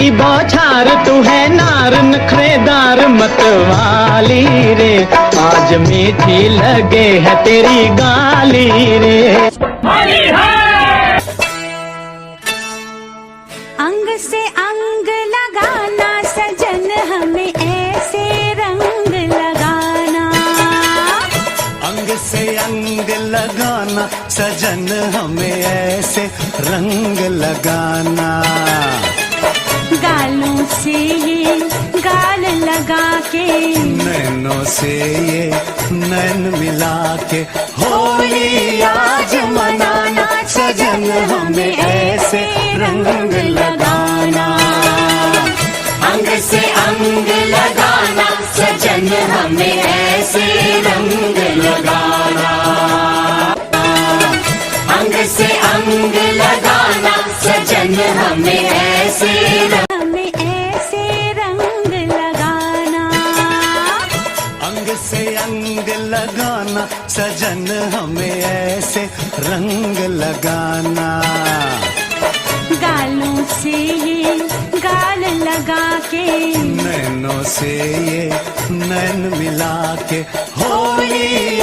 की बौछार तू है नार नखरेदार मतवाली रे, आज मीठी लगे है तेरी गाली रे। अंग से अंग लगाना सजन हमें ऐसे रंग लगाना, अंग से अंग लगाना सजन हमें ऐसे रंग लगाना। गालों से ये गाल लगा के, नैनों से ये नैन मिला के, होली आज मनाना सजन हमें ऐसे रंग लगाना। अंग से अंग लगाना सजन हमें ऐसे रंग लगाना। अंग से अंग लगाना सजन हमें ऐसे हमें ऐसे रंग लगाना। अंग से अंग लगाना सजन हमें ऐसे रंग लगाना। गालों से ये गाल लगा के, नैनों से ये नैन मिला के, होली